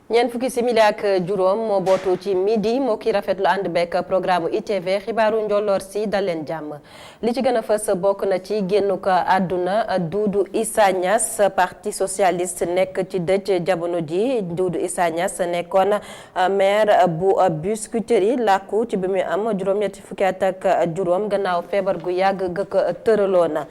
ñeent fukki simili ak juróom moo bootu ci midi moo ki rafetlu ànd bekk programme ITV xibaaru njolloor si dal leen jàmm li ci gën a fës bokk na ci génn ko àdduna Doudou Issa Niass parti socialiste nekk ci dëj jamono ji Doudou Issa Niass nekkoon maire bu Biscuiterie làkku ci bi muy am juróom-ñetti fukki at ak juróom gannaaw feebar gu yàgg ga ko tëraloon.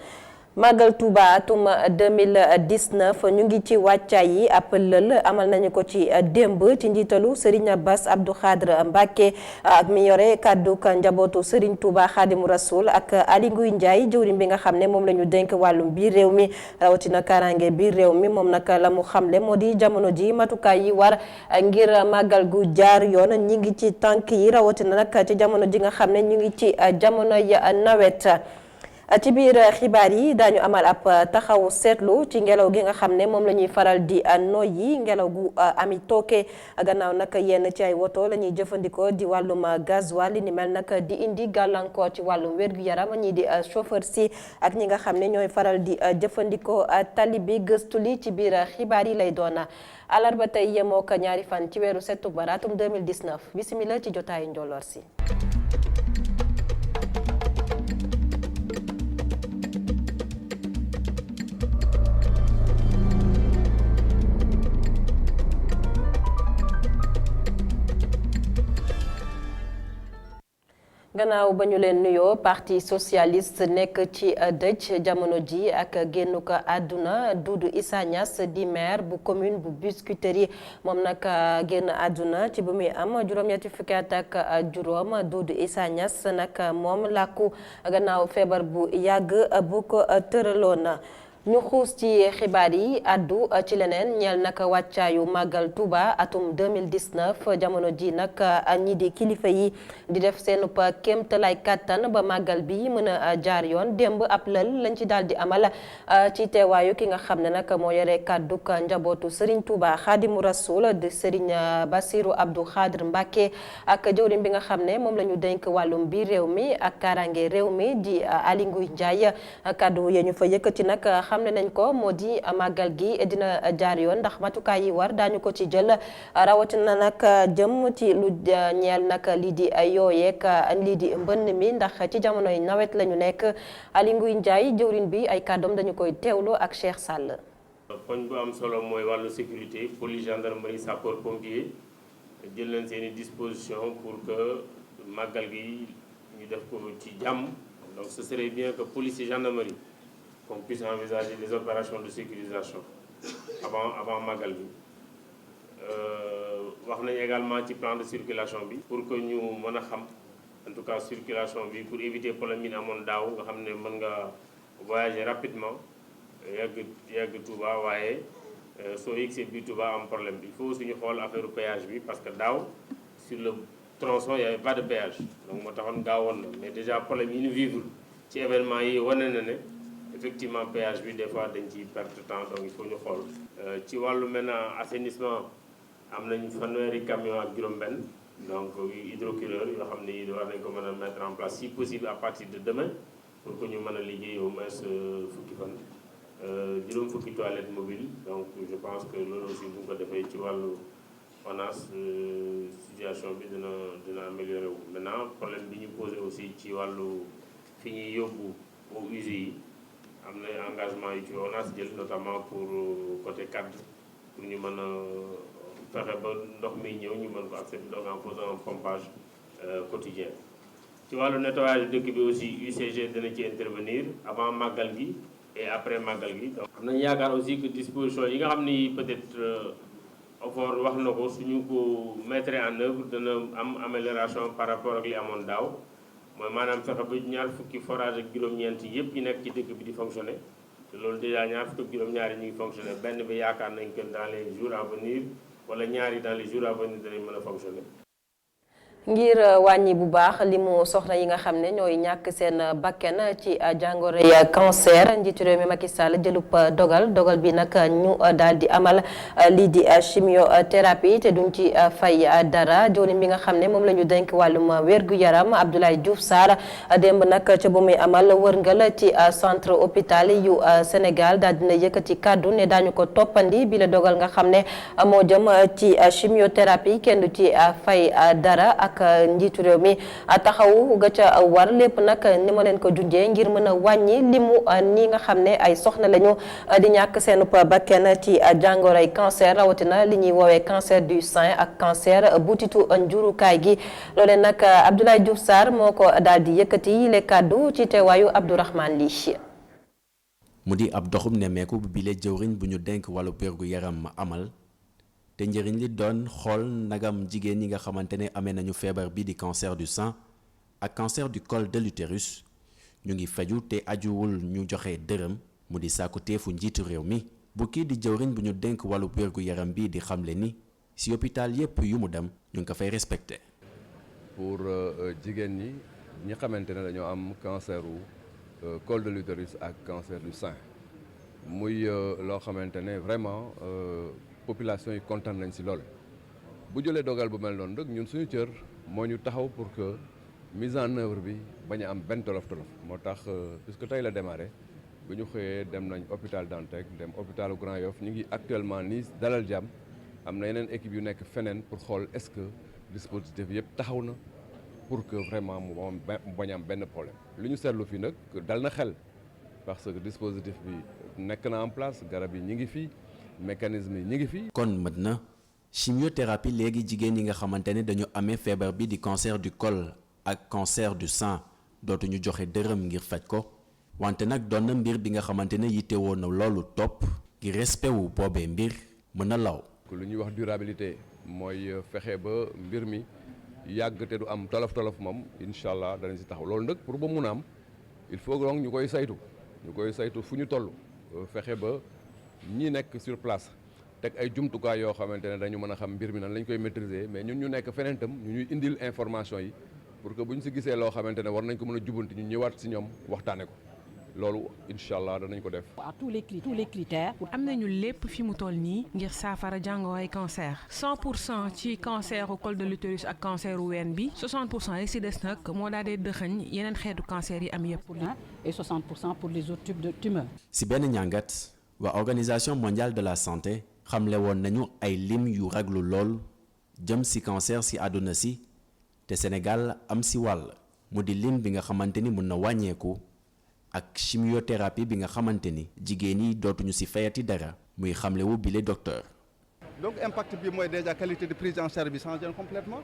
Magal Touba atum 2019 ñu ngi ci wàccaay yi ab lël amal nañu ko ci démb ci njiitalu Serigne Bass Abdou Khadre Mbacké ak mi yore kàddu njabootu Serigne Touba Khadimu Rasoul ak Aly Ngouille Ndiaye jëwriñ bi nga xam ne moom la ñu dénk wàllum biir réew mi rawatina kaaraange biir réew mi moom nag la mu xamle moo di jamono ji matukaay yi war ngir màggal gu jaar yoon ñi ngi ci tànk yi rawatina nag ci jamono ji nga xam ne ñu ngi ci jamonoy nawet. ci biir xibaar yi daañu amal ab taxaw seetlu ci ngelaw gi nga xam ne moom la ñuy faral di noyyi ngelaw gu ami tooke gannaaw nag yenn ci ay woto la ñuy jëfandikoo di wàllum gasoil li ni mel nag di indi gàllankoor ci wàllum wér-gu-yaram ñii di chauffeur si ak ñi nga xam ne ñooy faral di jëfandikoo tali bi gëstu li ci biir xibaar yi lay doon alarba tey yemoo ko ñaari fan ci weeru septembre atum 2019 bisimila ci jotaayu njolloor si. gannaaw ba ñu leen nuyoo parti socialiste nekk ci dëj jamono ji ak génn ko àdduna Doudou Issa Niass di maire bu commune bu Biscuiterie moom nag génn àdduna ci bu muy am juróom-ñetti fukki at ak juróom Doudou Issa Niass nag moom làkku gannaaw feebar bu yàgg bu ko tëraloon. ñu xuus ci xibaar yi addu ci leneen ñeel nag wàccaayu màggal Touba atum 2019 jamono ji nag ñi di kilifa yi di def seenub kéemtalaay kàttan ba màggal bi mën a jaar yoon démb ab lël lañ ci daal di amal ci teewaayu ki nga xam ne nag moo yore kàdduk njabootu Serigne Touba Khadimu Rasoul di Serigne Bassirou Abdou Khadre Mbacké ak jëwriñ bi nga xam ne moom la ñu dénk wàllum biir réew mi ak kaaraange réew mi di Aly Ngouille Ndiaye kàddu ya ñu fa yëkkati nag xam ne nañ ko moo di màggal gi dina jaar yoon ndax matukaay yi war daañu ko ci jël rawatina nag jëm ci lu ñeel nag lii di yooyeek lii di mbënn mi ndax ci jamonoy nawet la ñu nekk Aly Ngouille Ndiaye jëwriñ bi ay kàddoom dañu koy teewlu ak Cheikh Sall. poñ bu am solo mooy wàllu sécurité police gendarmerie sapeur pompier jël leen seeni disposition pour que màggal gi ñu def ko ci jàmm donc ce serait bien que police et gendarmerie qu'on puisse envisager des opérations de sécurisation avant màggal bi wax nañ également ci plan de circulation bi pour que ñu mën a xam en tout cas circulation bi pour éviter problème yi amoon daaw nga xam ne mën nga voyager rapidement yegg Touba waaye soo yegsee bi Touba am problème il faut aussi ñu xool affaire péage bi parce que daaw sur le tronçon il y avait pas de péage donc moo taxoon gaawoon na mais déjà problème yi ñu vivre ci événement yi wane na ne effectivement péage bi des fois dañ ciy perte temps donc il faut ñu xool ci wàllu maintenant assainissement am nañ fanweeri camion ak juróom-benn donc hydrocureur yoo xam ne war nañ ko mën a mettre en place si possible à partir de demain pour que ñu mën a liggéey au moins fukki fan juróom fukki toilettes mobiles donc je pense que loolu aussi bu ñu ko defee ci wàllu ONAS situation bi dina amélioré wu maintenant problème bi ñu posé aussi ci wàllu fi ñuy yóbbu au usines yi am na engagement yu ci ONAS jël notamment pour côté cadre pour ñu mën a fexe ba ndox mi ñëw ñu mën ko accepter donc en faisant un pompage quotidien ci wàllu nettoyage dëkk bi aussi UCG dina ci intervenir avant màggal gi et après màggal gi donc am nañu yaakaar aussi que disposition yi nga xam ni peut-être OFOR wax na ko suñu ko mettre en œuvre dana am amélioration par rapport ak li amoon daaw mooy maanaam fexe ba ñaar fukki forage ak juróom-ñeent yëpp yi nekk ci dëkk bi di fonctionner te loolu déjà ñaar fukki ak juróom-ñaar yi ñu ngi fonctionner benn bi yaakaar nañ que dans les jours à venir wala ñaari dans les jours à venir danañ mën a fonctionner. ngir wàññi bu baax li mu soxna yi nga xam ne ñooy ñàkk seen bakken ci jàngoro yi cancer njiitu réew mi Macky Sall jëlub dogal bi nag ñu daal di amal lii di chimiothérapie te duñ ci fay dara jëwriñ bi nga xam ne moom la ñu dénk wàllum wér-gu-yaram Abdoulaye Diouf Sarr démb nag ca bu muy amal wërngal ci centre hôpital yu Sénégal daal dina yëkkati kàddu ne daañu ko toppandi bi la dogal nga xam ne moo jëm ci chimiothérapie kenn du ci fay dara ak njiitu réew mi taxawu ga ca war lépp nag ni ma leen ko junjee ngir mën a wàññi limu ni nga xam ne ay soxna lañu di ñàkk seen bakken ci jàngoroy cancer rawatina li ñuy woowee cancer du sein ak cancer butitu njurukaay gi loolee nag Abdoulaye Diouf Sarr moo ko daal di yëkkati le kàddu ci teewaayu Abdourahmane Ly. mu di ab doxum nemmeeku bu bile jëwriñ bu ñu denk wàllu wérgu yaram amal te njëriñ li doon xool nagam jigéen ñi nga xamante ne amee nañu feebar bi di cancer du sein ak cancer du col de l'utérus ñu ngi faju te ajuwul ñu joxe dërëm mu di sàkku teefu njiitu réew mi bu kii di jëwriñ bu ñu denk wàllu wérgu yaram bi di xamle ni si hôpital yépp yu mu dem ñu ngi ko fay respecté. pour jigéen ñi xamante ne dañoo am cancer col de l'utérus ak cancer du sein muy loo xamante ne vraiment population yi kontaan nañ ci lool bu jëlee dogal bu mel noonu rek ñun suñu cër moo ñu taxaw pour que mise en œuvre bi bañ a am benn tolof-tolof moo tax puisque tey la démarré bu ñu xëyee dem nañ hôpital Dantec dem hôpitalu Grand Yoff ñu ngi actuellement nii Dalal Jàmm am na yeneen équipe yu nekk feneen pour xool est-ce que dispositif yëpp taxaw na pour que vraiment mu bañ am benn problème li ñu seetlu fii nag dal na xel parce que dispositif bi nekk na en place garab yi ñi ngi fii mécanisme yi ñi ngi fii. kon mët na chimiothérapie léegi jigéen yi nga xamante ne dañu amee feebar bi di cancer du col ak cancer du sein dootuñu joxe dërëm ngir faj ko wante nag doon na mbir bi nga xamante ne yittewoo na loolu topp ngir respect wu boobee mbir mën na law. lu ñuy wax durabilité mooy fexe ba mbir mi yàgg te du am tolof-tolof moom incha allah danañ si taxaw loolu nag pour ba mun a am il faut donc ñu koy saytu fu ñu toll fexe ba ñi nekk sur place teg ay jumtukaay yoo xamante ne dañu mën a xam mbir mi nan lañ koy maîtriser mais ñun ñu nekk feneen itam ñu ñuy indil information yi pour que bu ñu si gisee loo xamante ne war nañ ko mën a jubanti ñu ñëwaat si ñoom waxtaane ko loolu incha allah danañ ko def. à tous les critères. am nañu lépp fi mu toll nii ngir saafara jàngoroy cancer 100% ci cancer u col de l'utérus ak cancer u ween bi 60% yi si des nag moo daal di dëxëñ yeneen xeetu cancer yi am yëpp. et 60% pour les autres types de tumeurs. si benn ñàngat waa organisation mondiale de la santé xamle woon nañu ay lim yu raglu lool jëm si cancer si àdduna si te Sénégal am si wàll mu di lim bi nga xamante ni mun na wàññeeku. ak chimiothérapie bi nga xamante ni jigéen yi dootuñu ci fayati dara muy xamlewu bile docteur. donc impact bi mooy déjà qualité de prise en charge bi changé complètement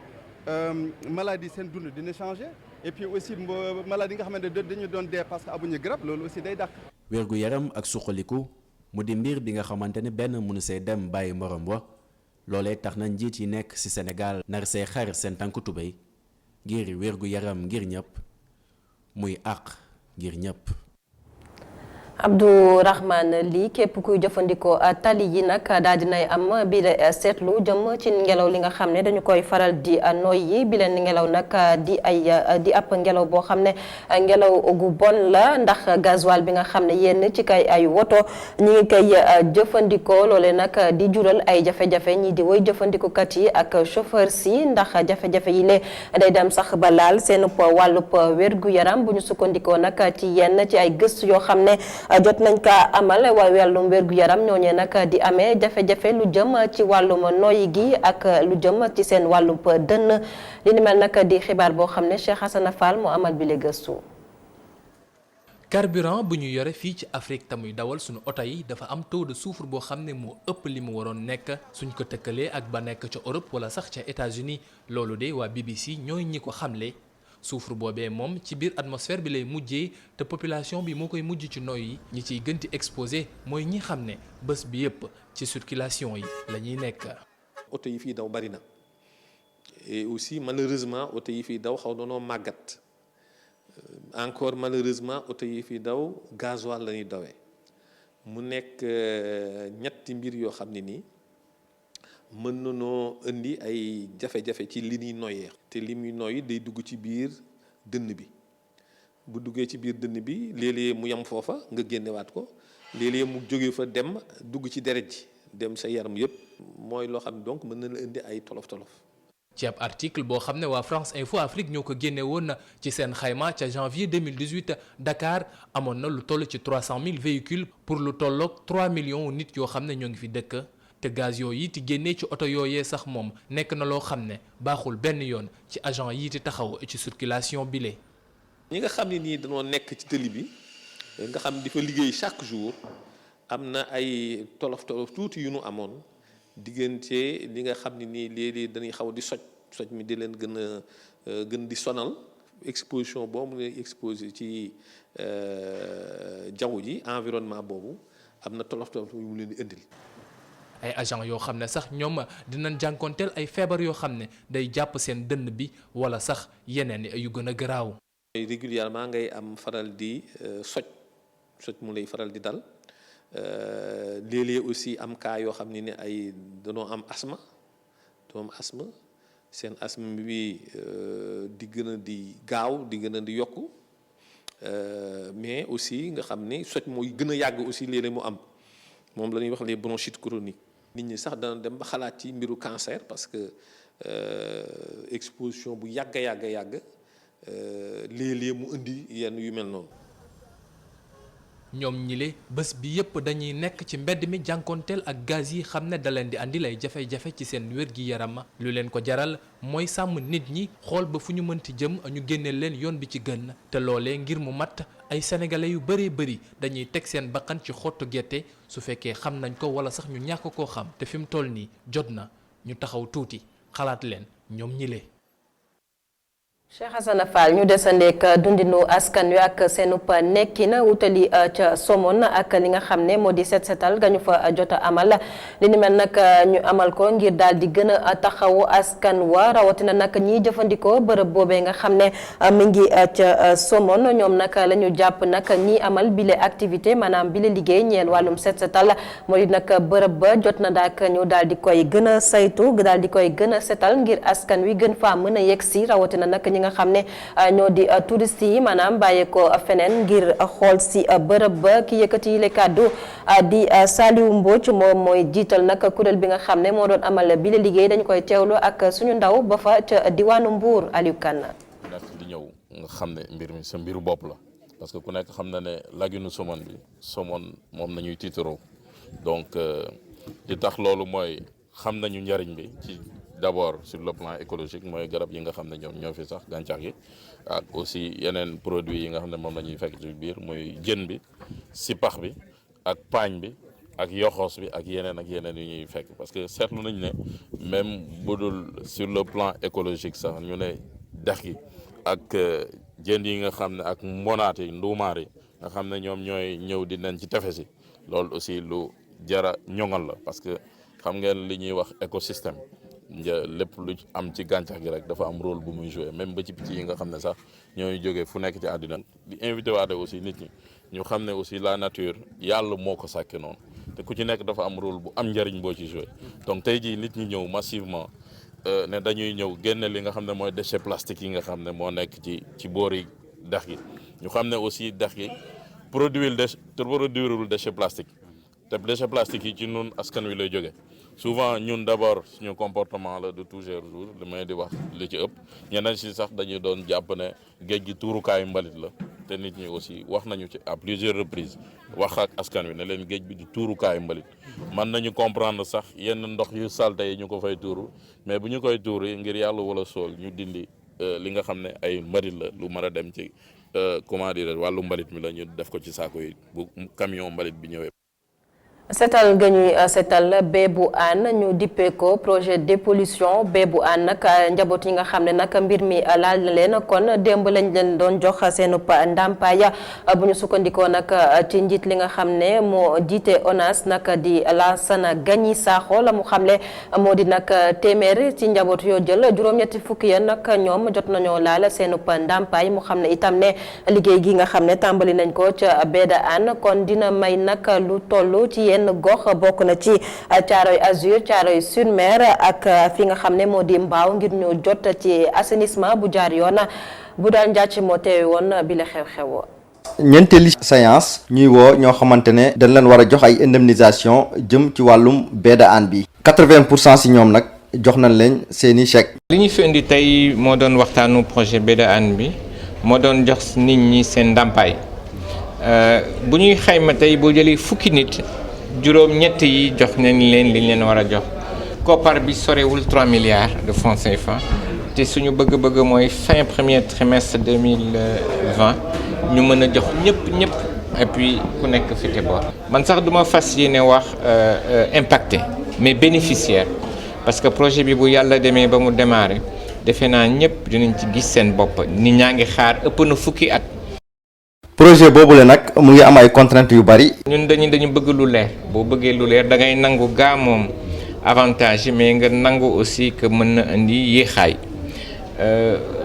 maladie seen dund dina changé et puis aussi maladie nga xamante ne dañu doon dee parce que amuñu garab loolu aussi day dàq. wérgu yaram ak suqaliku mu di mbir bi nga xamante ne benn mënu see dem bàyyi morom wa loolee tax na njiit yi nekk ci Sénégal nar see xar seen tànku tubéy ngir wérgu yaram ngir ñëpp muy àq. ngir ñëpp. Abdourahmane Ly képp kuy jëfandikoo tali yi nag daal dinay am bi la seetlu jëm ci ngelaw li nga xam ne dañu koy faral di noyyi bi leen ngelaw nag di ab ngelaw boo xam ne ngelaw gu bon la ndax gasoil bi nga xam ne yenn ci kay ay woto ñi ngi koy jëfandikoo loole nag di jural ay jafe-jafe ñi di woy jëfandikukat yi ak chauffeur si ndax jafe-jafe yi le day dem sax ba laal seen wàllub wér-gu-yaram bu ñu sukkandikoo nag ci yenn ci ay gëstu yoo xam ne jot nañ ka amal waaye wàllum wér-gu-yaram ñooñee nag di amee jafe-jafe lu jëm ci wàllum noyyi gi ak lu jëm ci seen wàllum dënn li ni mel nag di xibaar boo xam ne Cheikh Hassana Fall moo amal bi le gëstu. carburant bu ñu yore fii ci Afrique te muy dawal suñu oto yi dafa am taux de soufre boo xam ne moo ëpp li mu waroon nekk suñ ko tëkkalee ak ba nekk ca Europe wala sax ca États-Unis loolu de waa BBC ñooy ñi ko xamle. soufre boobee moom ci biir atmosphère bi lay mujjee te population bi moo koy mujj ci noy yi ñi ciy gënti exposé mooy ñi xam ne bés bi yépp ci circulation yi la ñuy nekk. oto yi fii daw bari na et aussi malheureusement oto yi fii daw xaw doonoo màggat encore malheureusement oto yi fii daw gasoil la ñuy dawee mu nekk ñetti mbir yoo xam ne nii mën nanoo indi ay jafe-jafe ci li ñuy noyyee te li muy noyyi day dugg ci biir dënn bi bu duggee ci biir dënn bi léeg-léeg mu yam foofa nga génnewaat ko léeg-léeg mu jóge fa dem dugg ci deret ji dem sa yaram yëpp mooy loo xam ne donc mën na la indi ay tolof-tolof. ci ab article boo xam ne waa France Info Afrique ñoo ko génne woon na ci seen xayma ca janvier 2018 Dakar amoon na lu toll ci 300 000 véhicules pour lu tolloog 3 millions nit yoo xam ne ñoo ngi fi dëkk te gaz yooyu ti génnee ci oto yooyee sax moom nekk na loo xam ne baaxul benn yoon ci agent yi ti taxaw ci circulation bile. ñi nga xam ne nii dañoo nekk ci tëli bi nga xam di fa liggéey chaque jour am na ay tolof-tolof tuuti yu nu amoon diggante li nga xam ne nii léeg-léeg dañuy xaw di soj mi di leen gën di sonal exposition boobu ngay exposé ci jaww ji environnement boobu am na tolof-tolof yu mu leen di indil. ay agent yoo xam ne sax ñoom dinañ jànkoonteel ay feebar yoo xam ne day jàpp seen dënn bi wala sax yeneen yu gën a garaaw. régulièrement ngay am faral di soj mu lay faral di dal léeg-léeg aussi am cas yoo xam ne ay danoo am asthme seen asthme bi di gën a di gaaw di gën a di yokku mais aussi nga xam ne soj mooy gën a yàgg aussi léeg-léeg mu am moom la ñuy wax les bronchites chroniques. nit ñi sax dana dem ba xalaat ci mbiru cancer parce que exposition bu yàgg léeg-léeg mu indi yenn yu mel noonu. ñoom ñile bés bi yépp dañuy nekk ci mbedd mi jànkoonteel ak gaz yi xam ne da leen di andi lay jafe-jafe ci seen wér-gi-yaram lu leen ko jaral mooy sàmm nit ñi xool ba fu ñu mënti jëm ñu génne leen yoon bi ci gën te loolee ngir mu mat ay sénégalais yu bëree bëri dañuy teg seen bakkan ci xottu gerte su fekkee xam nañ ko wala sax ñu ñàkk koo xam te fi mu toll nii jot na ñu taxaw tuuti xalaat leen ñoom ñile. Cheikh Hassana Fall ñu desandeek dundinu askan wi ak seenub nekkin wutali ca Somone ak li nga xam ne moo di set setal ga ñu fa jot a amal li ni mel nag ñu amal ko ngir daal di gën a taxawu askan wa rawatina nag ñiy jëfandikoo bërëb boobee nga xam ne mi ngi ca Somone ñoom nag la ñu jàpp nag ñi amal bile activité maanaam bile liggéey ñeel wàllum set setal moo di nag bërëb ba jot na daak ñu daal di koy gën a saytu daal di koy gën a setal ngir askan wi gën faa mën a yegg si rawatina nag ñi nga xam ne ñoo di touristes yi maanaam bàyyee ko feneen ngir xool si bërëb ba ki yëkkati yi le kàddu di Saliou Mbodj moom mooy jiital nag kuréel bi nga xam ne moo doon amal bi la liggéey dañu koy teewlu ak suñu ndaw ba fa ca diwaanu Mbour Aliou Kane. nag di ñëw nga xam ne mbir mi sa mbiru bopp la parce que ku nekk xam na ne lagunu Somone bi Somone moom nañuy tiitaroo donc li tax loolu mooy xam nañu njariñ bi ci d'abord sur le plan écologique mooy garab yi nga xam ne ñoom ñoo fi sax gàncax gi ak aussi yeneen produits yi nga xam ne moom la ñuy fekk ci biir muy jën bi sipax bi ak paañ bi ak yoxoos bi ak yeneen yu ñuy fekk parce que seetlu nañ ne même bu dul sur le plan écologique sax ñu ne dex gi ak jën yi nga xam ne ak mbonaat yi nduumaar yi nga xam ne ñoom ñooy ñëw di nen ci tefes yi loolu aussi lu jara ñoŋal la parce que xam ngeen li ñuy wax écosystème lépp lu am ci gàncax gi rek dafa am rôle bu muy jouer même ba ci picc yi nga xam ne sax ñooy jógee fu nekk ci àddina di invité waate aussi nit ñi ñu xam ne aussi la nature yàlla moo ko sàkke noonu te ku ci nekk dafa am rôle bu am njariñ boo ci jouer donc tey jii nit ñi ñëw massivement ne dañuy ñëw génne li nga xam ne mooy déchet plastique yi nga xam ne moo nekk ci boori dex gi ñu xam ne aussi dex gi produirul déchet plastique te déchet plastique yi ci nun askan wi lay jóge souvent ñun d'abord suñu comportement la de toujours jour li may di wax li ci ëpp ñeneen si sax dañuy doon jàpp ne géej gi tuurukaayu mbalit la te nit ñi aussi wax nañu ci à plusieurs reprises wax ak askan wi ne leen géej bi di tuurukaayu mbalit mën nañu comprendre sax yenn ndox yu salte yi ñu ko fay tuuru mais bu ñu koy tuuru ngir yàlla wala sool ñu dindi li nga xam ne ay mbalit la lu mën a dem ci comment dire wàllu mbalit mi la ñu def ko ci saako yi bu camion mbalit bi ñëwee. setal ga ñuy setal Bébu Hann ñu dippee ko projet dépollution Bébu Hann nag njaboot yi nga xam ne nag mbir mi laal na leen kon démb lañ leen doon jox seen ndàmpaay bu ñu sukkandikoo nag ci njiit li nga xam ne moo jiite ONAS nag di Lansana Gagny Sakho la mu xamle moo di nag téeméer ci njaboot yoo jël juróom-ñetti fukki ya nag ñoom jot nañoo laal seen ndàmpaay mu xam ne itam ne liggéey gi nga xam ne tàmbali nañ ko ca Bébu Hann kon dina may nag lu toll ci yenn gox bokk na ci Thiaroye Azur Thiaroye sur Mer ak fi nga xam ne moo di Mbao ngir ñu jot ci assainissement bu jaar yoon bu daan njàcc moo teewe woon bi la xew-xew. ñeenteeli séance ñuy woo ñoo xamante ne dañ leen war a jox ay indemnisation jëm ci wàllum baie de Hann bi 80% si ñoom nag jox nañ leen seeni chèque. li ñu fi indi tey moo doon waxtaanu projet baie de Hann bi moo doon jox nit ñi seen ndàmpaay bu ñuy xayma tey boo jëlee fukki nit juróom-ñett yi jox nañ leen li leen war a jox koppar bi sorewul 3 milliards de francs CFA te suñu bëgg-bëgg mooy fin premier trimestre 2020 ñu mën a jox ñëpp et puis ku nekk fi te boor man sax duma fas yéene wax impacté mais bénéficiaire parce que projet bi bu yàlla demee ba mu démarré defe naa ñëpp dinañ ci gis seen bopp nit ñaa ngi xaar ëpp na fukki at. projet boobule nag mu ngi am ay contraintes yu bari. ñun dañu bëgg lu leer boo bëggee lu leer da ngay nangu gaa moom avantage mais nga nangu aussi que mën na indi yéexaay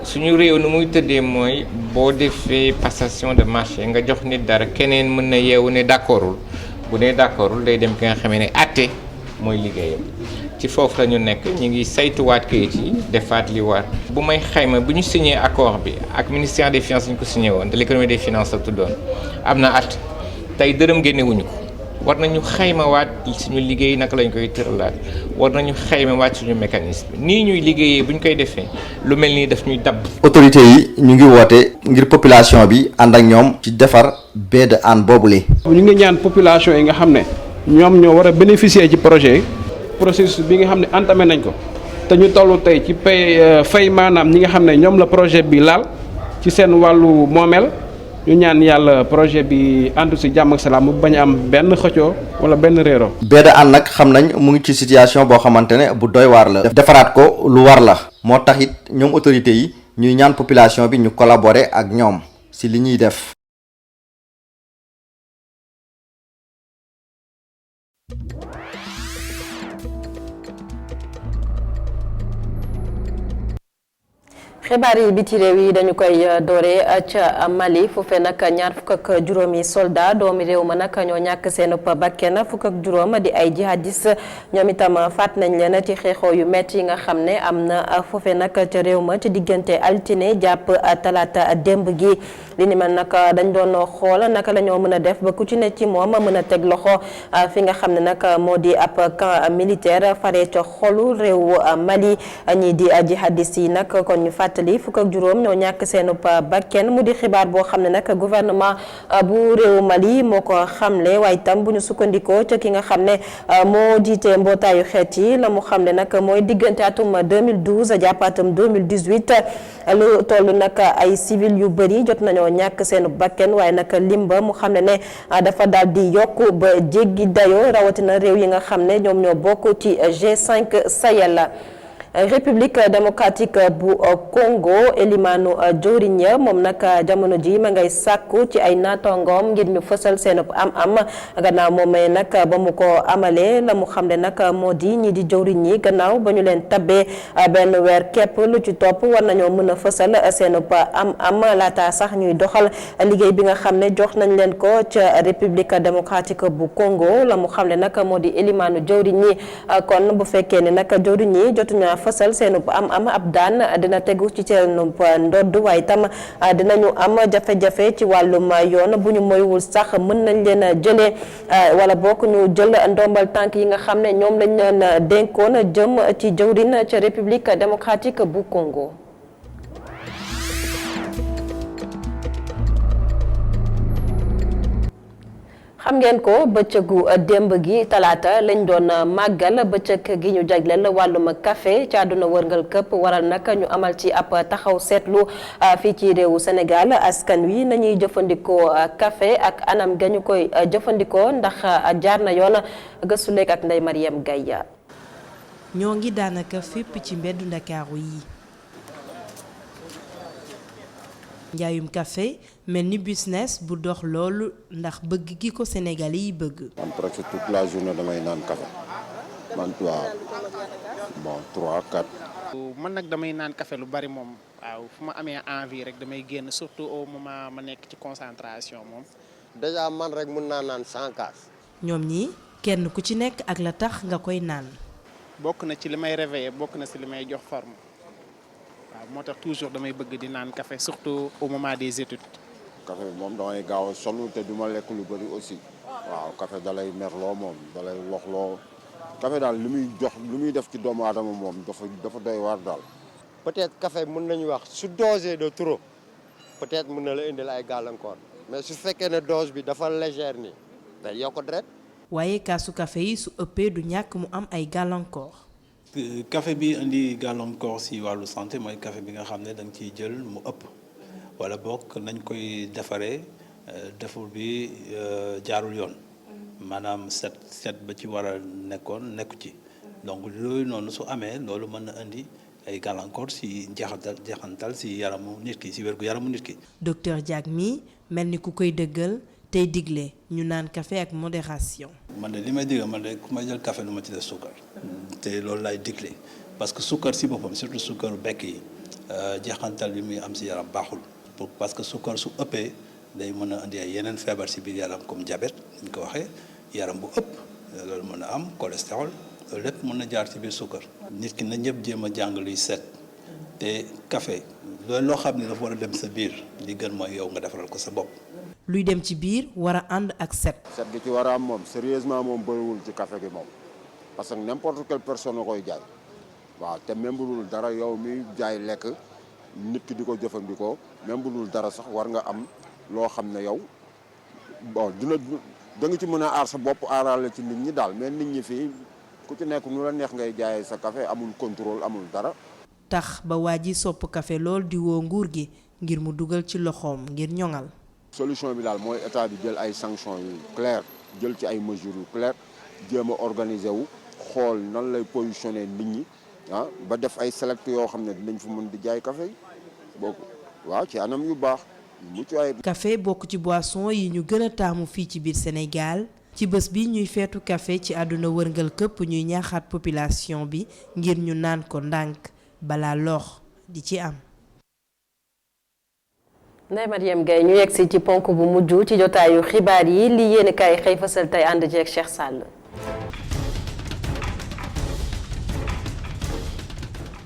suñu réew nu muy tëddee mooy boo defee passation de marché nga jox nit dara keneen mën na yeewu ne d'accordul bu dee d'accordul day dem ki nga xamee ne àtte mooy liggéeyam ci foofu la ñu nekk ñu ngi saytuwaat kayit yi defaat li war bu may xayma bu ñu signé accord bi ak ministère des finances ñu ko signé woon de l'économie des finances la tuddoon am na at tey dërëm génnewuñu ko war nañu xaymawaat suñu liggéey naka lañ koy tëralaat war nañu xaymawaat suñu mécanisme nii ñuy liggéeyee bu ñu koy defee lu mel nii daf ñuy dabb. autorités yi ñu ngi woote ngir population bi ànd ak ñoom ci defar baie de Hann boobule. ñu ngi ñaan population yi nga xam ne ñoom ñoo war a bénéficier ci projet processus bi nga xam ne entamé nañ ko te ñu toll tey ci fay maanaam ñi nga xam ne ñoom la projet bi laal ci seen wàllu moomeel. ñu ñaan yàlla projet bi àndu si jàmm ak salaam mu bañ a am benn xëccoo wala benn réero. baie de Hann nag xam nañ mu ngi ci situation boo xamante ne bu doy waar la. defaraat ko lu war la. moo tax it ñoom autorités yi ñuy ñaan population bi ñu collaborer ak ñoom si li ñuy def. xibaar yi biti réew yi dañu koy doore ca Mali foofee nag ñaar fukk ak juróomi soldat doomi réew ma nag ñoo ñàkk seen bakken fukk ak juróom di ay jihadis ñoom itam faat nañ leen ci xeexoo yu metti yi nga xam ne am na foofee nag ca réew ma ci diggante altine jàpp talaata démb gi li ni man nag dañ doon xool naka la ñoo mën a def ba ku ci ne ci moom mën a teg loxo fi nga xam ne nag moo di ab camp militaire fare ca xolu réew Mali ñii di jihadis yi nag kon ñu fàttali fukk ak juróom ñoo ñàkk seenu bakken mu di xibaar boo xam ne nag gouvernement bu réew Mali moo ko xamle waaye itam bu ñu sukkandikoo ca ki nga xam ne moo jiite mbootaayu xeet yi la mu xamle nag mooy diggante atum 2012 jàpp atum 2018 lu toll nag ay civil yu bëri jot nañoo ñàkk seenu bakken waaye nag limba mu xam ne dafa daal di yokk ba jéggi dayoo rawatina réew yi nga xam ne ñoom ñoo bokk ci G5 Sahel. République démocratique bu Congo Elimanu Diourigne moom nag jamono ji ma ngay sàkku ci ay naataangoom ngir ñu fësal seen am gannaaw moom may nag ba mu ko amalee la mu xam ne nag moo di ñi di jawriñ ñi gannaaw ba ñu leen tabbee benn weer képp lu ci topp war nañoo mën a fësal seen am laata sax ñuy doxal liggéey bi nga xam ne jox nañ leen ko ca République démocratique bu Congo la mu xam ne nag moo di Elimanu jawriñ ñi kon bu fekkee ne nag jawriñ ñi jotuñu fësal seenu am ab daan dina tegu ci seenu ndodd waaye itam dinañu am jafe-jafe ci wàllum yoon bu ñu moywul sax mën nañ leen a jëlee wala bokk ñu jël ndombal tànk yi nga xam ne ñoom lañ leen dénkoon jëm ci jawrin ca République démocratique bu Congo. xam ngeen ko bëccëgu démb gi talaata lañ doon màggal bëccëg gi ñu jagleel wàllum café ci àdduna wërngal këpp waral nag ñu amal ci ab taxaw seetlu fii ci réewu Sénégal askan wi nañuy jëfandikoo café ak anam ga ñu koy jëfandikoo ndax jaar na yoon gëstu lekk ak Ndeye Mariam Gaye. ñoo ngi daanaka fépp ci mbeddu Ndakaaru yi njaayum café mel ni business bu dox loolu ndax bëgg gi ko Sénégalais yi bëgg. man presque toute la journée damay naan café man waaw bon 3 4. man nag damay naan café lu bari moom waaw fu ma amee envie rek damay génn surtout au moment ma nekk ci concentration moom. déjà man rek mun naa naan 100 kaas. ñoom ñi kenn ku ci nekk ak la tax nga koy naan. bokk na ci li may réveiller bokk na ci li may jox forme waaw moo tax toujours damay bëgg di naan café surtout au moment des études. café bi moom damay gaaw a sonn te du ma lekk lu bëri aussi waaw café dalay merloo moom dalay loxloo café daal li muy def ci doomu aadama moom dafa doy waar daal. peut-être café mën nañu wax su dosé de trop peut-être mën na la indil ay gàllankoor mais su fekkee ne dose bi dafa légère ni day yokk deret. waaye kaasu café yi su ëppee du ñàkk mu am ay gàllankoor. café bi indi gàllankoor ci wàllu santé mooy café bi nga xam ne da nga ciy jël mu ëpp wala bokk nañ koy defaree defur bi jaarul yoon maanaam set ba ci war a nekku ci donc loolu noonu su amee loolu mën na indi ay gàllankoor ci jeexantal ci yaramu nit ki ci wérgu yaramu nit ki. docteur Diack mi mel ni ku koy dëggal tey digle ñu naan café ak modération. man de li may digal man de ku may jël café lu ma ci def suukar te loolu laay digle parce que suukar ci boppam surtout suukaru bekk yi jeexantal bi muy am ci yaram baaxul parce que suukar su ëppee day mën a indi ay yeneen feebar ci biir yaram comme diabète ñu ko waxee yaram bu ëpp loolu mën a am cholestérol loolu lépp mën na jaar ci biir suukar. nit ki na ñëpp jéem a jàng luy set te café loolu loo xam ne dafa war a dem sa biir li gën mooy yow nga defaral ko sa bopp. luy dem ci biir war a ànd ak set. set gi ci war a am moom sérieusement moom bëriwul ci café gi moom parce que n'importe quelle personne na koy jaay waaw te même bu dul dara yow mi jaay lekk nit ki di ko jëfandikoo même bu dul dara sax war nga am loo xam ne yow bon da nga ci mën a aar sa bopp aarale ci nit ñi daal mais nit ñi fii ku ci nekk nu la neex ngay jaayee sa café amul contrôle amul dara. tax ba waa ji sopp café lool di woo nguur gi ngir mu dugal ci loxoom ngir ñoŋal. solution bi daal mooy état bi jël ay sanctions yu claires jël ci ay mesures yu claires jéem a organiser wu xool nan lay positionner nit ñi ba def ay select yoo xam ne dinañ fa mën di jaay café yi bokk waaw ci anam yu baax mucc ay. café bokk ci boisson yi ñu gën a taamu fii ci biir Sénégal ci bés bi ñuy feetu café ci àdduna wërngal këpp ñuy ñaaxaat population bi ngir ñu naan ko ndànk balaa lor di ci am. Ndeye Marième Gueye ñu yegg si ci ponk bu mujj ci jotaayu xibaar yi li yéen kay xëy fësal tey ànd jeeg Cheikh Sall.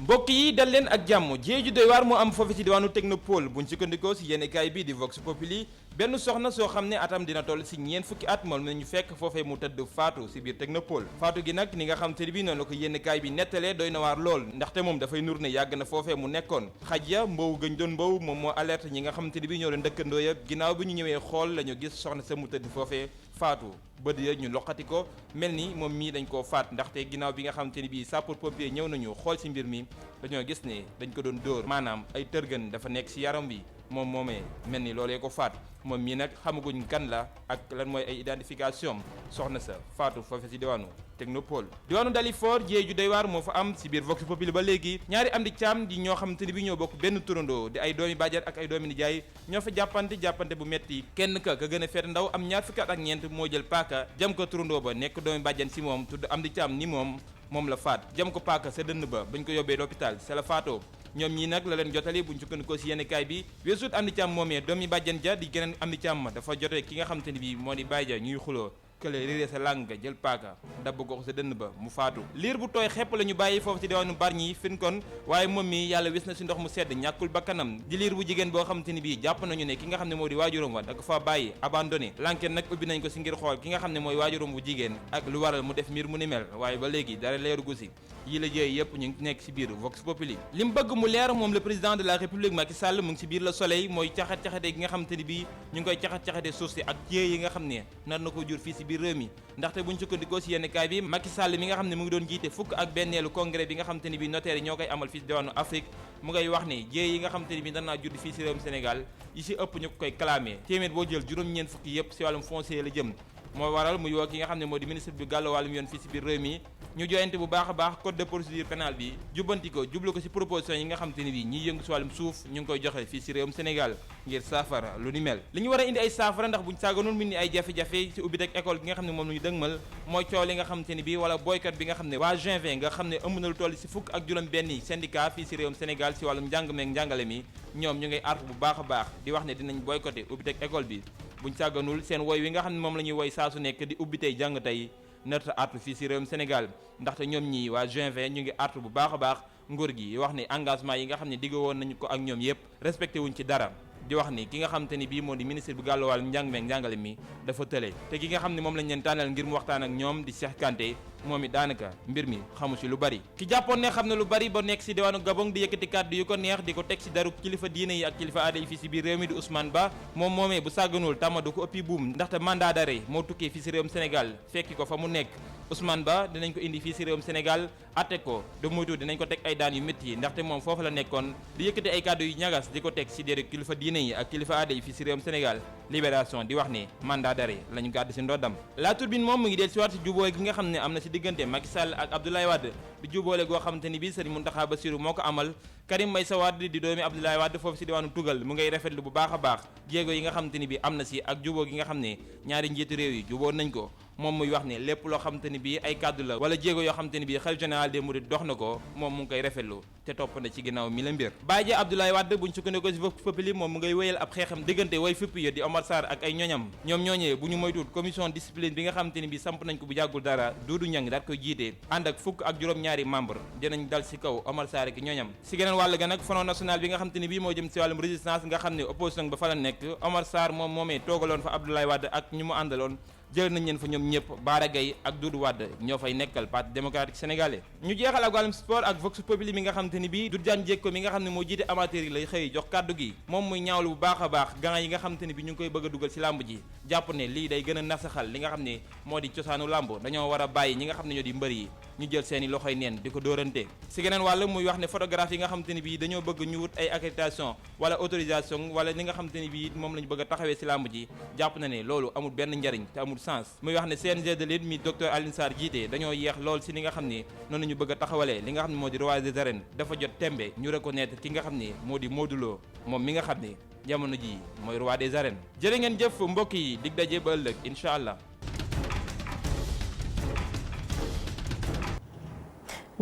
mbokk yi dal leen ak jàmm jéeju doy waar moo am foofu ci diwaanu Technopole buñ sukkandikoo si yenn kaay bi di Vox Populi benn soxna soo xam ne atam dina toll si ñeent fukki at moom la ñu fekk foofee mu tëdd faatu si biir Technopole faatu gi nag ni nga xam te ni bi noonu la ko yenn kaay bi nettalee doy na waar lool ndaxte moom dafay nur ne yàgg na foofee mu nekkoon xaj ya mbow gëñ doon mbow moom moo alerte ñi nga xam te ni bi ñoo doon dëkkandoo ya ginnaaw bi ñu ñëwee xool la ñu gis soxna sa mu tëdd foofee faatu bët ya ñu loqati ko mel ni moom mii dañ koo faat ndaxte ginnaaw bi nga xamante ni bii sapeur pompier ñëw nañu xool ci mbir mi dañoo gis ne dañ ko doon dóor maanaam ay tërgën dafa nekk ci yaram bi moom moomee mel ni loolee ko faat moom mii nag xamaguñ kan la ak lan mooy ay identification soxna sa faatu foofu ci diwaanu Technopole diwaanu Dalifort jéey ju doy waar moo fa am ci biir Vox Populi ba léegi ñaari am di caam di ñoo xamante ni bi ñoo bokk benn turandoo di ay doomi bàjjan ak ay doomi nijaay ñoo fa jàppante bu metti kenn ka gën a feet ndaw am ñaar fukki at ak ñeent moo jël paaka jam ko turandoo ba nekk doomi bàjjan ci moom tudd am di caam ni moom la faat jam ko paaka sa dënn ba bañ ko yóbbee l'hôpital c'est la faatoo ñoom ñii nag la leen jotali buñ sukkandikoo ci yenn kaay bi weesut am di caam moomee doomi bàjjan ja di geneen am di caam dafa jotee ki nga xamante ni bi moo di bàyyi ja ñuy xuloo kële réeré sa làng nga jël paaka dabb ko sa dënn ba mu faatu liir bu tooy xepp la ñu bàyyi foofu ci diwaanu Bargny fin kon waaye moom mi yàlla wis na ci ndox mu sedd ñàkkul bakkanam di liir bu jigéen boo xamante ni bii jàpp nañu ne ki nga xam ne moo di waajuram wa da ko fa bàyyi abandonné l'enquête nag ubbi nañ ko ci ngir xool ki nga xam ne mooy waajuram bu jigéen ak lu waral mu def mbir mu ni mel waaye ba léegi dara leerugu ci yi la jëye yëpp ñu ngi nekk ci biir Vox Populi li mu bëgg mu leer moom le président de la République Macky Sall mu ngi ci biir Le Soleil mooy caxat-caxate gi nga xamante ni bii ñu ngi koy caxat-caxate suuf si ak jëye yi nga xam ne nar na ko jur fii ci biir réew mi ndaxte buñ sukkandikoo ci yenn kaay bi Macky Sall mi nga xam ne mu ngi doon jiite fukk ak benneelu congrès bi nga xamante ni bii notaire yi ñoo koy amal fii ci diwaanu Afrique mu ngay wax ne jëye yi nga xamante ni bii dana naa judd fii ci réewum Sénégal yi ci ëpp ñu ko koy clamé téeméer boo jël juróom-ñeent fukki yëpp ci wàllum foncier la jëm moo waral muy woo ki nga xam ne moo di ministre bi gàllo wàllum yoon fii ci biir réew mi ñu joyante bu baax a baax code de procédure pénale bi jubbanti ko jublu ko ci proposition yi nga xam te ni bi ñiy yëngu ci wàllum suuf ñu ngi koy joxe fii ci réewum Sénégal ngir saafara lu ni mel li ñu war a indi ay saafara ndax buñ sàgganul mu ni ay jafe-jafe ci ubbi teg école gi nga xam ne moom la ñu dëgmal mooy coow li nga xam te ni bi wala boycott bi nga xam ne waa G20 nga xam ne ëmb na lu toll ci fukk ak juróom benn syndicat fii ci réewum Sénégal ci wàllum njàng meek njàngale mi ñoom ñu ngay artu bu baax a baax di wax ne dinañ boycotté ubbi teg école bi buñ sàgganul seen woy wi nga xam ne moom la ñuy woy saa su nekk di ubbi tey jàng tey nërta artu fii si réewum Sénégal ndaxte ñoom ñi waa G20 ñu ngi artu bu baax a baax nguur gi wax ni engagement yi nga xam ne digg woon nañu ko ak ñoom yépp respecté wuñ ci dara di wax ni ki nga xam te ni bii moo di ministre bu gàllu wàllu njàng meeg njàngale mi dafa tële te ki nga xam ne moom lañ leen tànnal ngir mu waxtaan ak ñoom di Cheikh Kanté moom it daanaka mbir mi xamu si lu bari ki jàppoon ne xam ne lu bari ba nekk si diwaanu Gabon di yëkkati kàddu yu ko neex di ko teg si daru kilifa diine yi ak kilifa aada yi fii si biir réew mi di Ousmane Ba moom moomee bu sàgganul tàmma du ko ëppi buum ndaxte mandat d'arrêt moo tukkee fii si réewum Sénégal fekki ko fa mu nekk Ousmane Ba dinañ ko indi fii si réewum Sénégal atte ko de moytu dinañ ko teg ay daan yu métti yi ndaxte moom foofu la nekkoon di yëkkati ay kàddu yu ñagas di ko teg si déru kilifa diine yi ak kilifa aada yi fii si réewum Sénégal Libération di wax ne mandat d'arrêt lañu gàdd si ndoddam La Tribune moom mu ngi del si waat si jubóo gi nga xam ne am na si diggante Macky Sall ak Abdoulaye Wade di jubóole goo xamante ni bii Serigne Mountakha Bassirou moo ko amal Karim Meïssa Wade di doomi Abdoulaye Wade foofu si diwaanu Tugal mu ngay rafetlu bu baax a baax jéego yi nga xamante ni bii am na si ak jubóo gi nga xam ne ñaari njiitu réew yi jubóo nañ ko moom muy wax ne lépp loo xamante ni bii ay kàddu la wala jéego yoo xamante ni bii xalifa général des mourides dox na ko moom mu ngi koy rafetlu te topp na ci ginnaaw mi la mbir Baye Dia Abdoulaye Wade buñ sukkandikoo si Vox Populi moom mu ngay wéyal ab xeexam diggante way fipp ya di Omar Sarr ak ay ñoñam ñoom ñooñee bu ñu moytuut commission discipline bi nga xamante ni bii samp nañ ko bu jàggul dara Doudou Niang daat koy jiite ànd ak fukk ak juróom-ñaari membre dinañ dal si kaw Omar Sarr ak ñoñam si geneen wàll ga nag Front National bi nga xamante ni bii moo jëm si wàllum résistance nga xam ne opposition ba fa la nekk Omar Sarr moom moomee toogaloon fa Abdoulaye Wade ak ñu mu àndaloon jël nañ leen fa ñoom ñëpp Bara Gaye ak Doudou Wade ñoo fay nekkal parti démocratique sénégalais ñu jeexal ak wàllum sport ak Vox Populi mi nga xam te ni bii Doudou Diagne Diécko mi nga xam ne moo jiite amateur yi lay xëy jox kàddu gi moom muy ñaawlu bu baax a baax gants yi nga xam te ni bi ñu ngi koy bëgg a dugal ci làmb ji jàpp ne lii day gën a nasaxal li nga xam ne moo di cosaanu làmb dañoo war a bàyyi ñi nga xam ne ñoo di mbër yi ñu jël seeni loxoy neen di ko dóorante si geneen wàll muy wax ne photographe yi nga xam te ni bii dañoo bëgg ñu wut ay accréditation wala autorisation wala li nga xam te ni bii moom la ñu bëgg a taxawee si làmb ji jàpp na ne loolu amul benn njariñ te amul sens muy wax ne CNG de lutte mi docteur Alioune Sarr jiite dañoo yeex lool si li nga xam ne noonu ñu bëgg a taxawalee li nga xam ne moo di roi des arènes dafa jot tembe ñu reconnaître ki nga xam ne moo di Modou Lo moom mi nga xam ne jamono ji mooy roi des arènes jërë ngeen jëf mbokk yi dig daje ba ëllëg incha allah.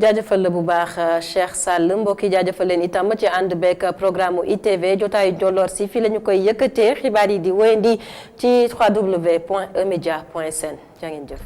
jaajëfal la bu baax Cheikh Sall mbokk yi jaajëfal leen itam ci ànd beek programme ITV jotaayu Njolloor si fii la ñu koy yëkkatee xibaar yi di wéyandi ci www.emedia.sn jaa ngeen jëf.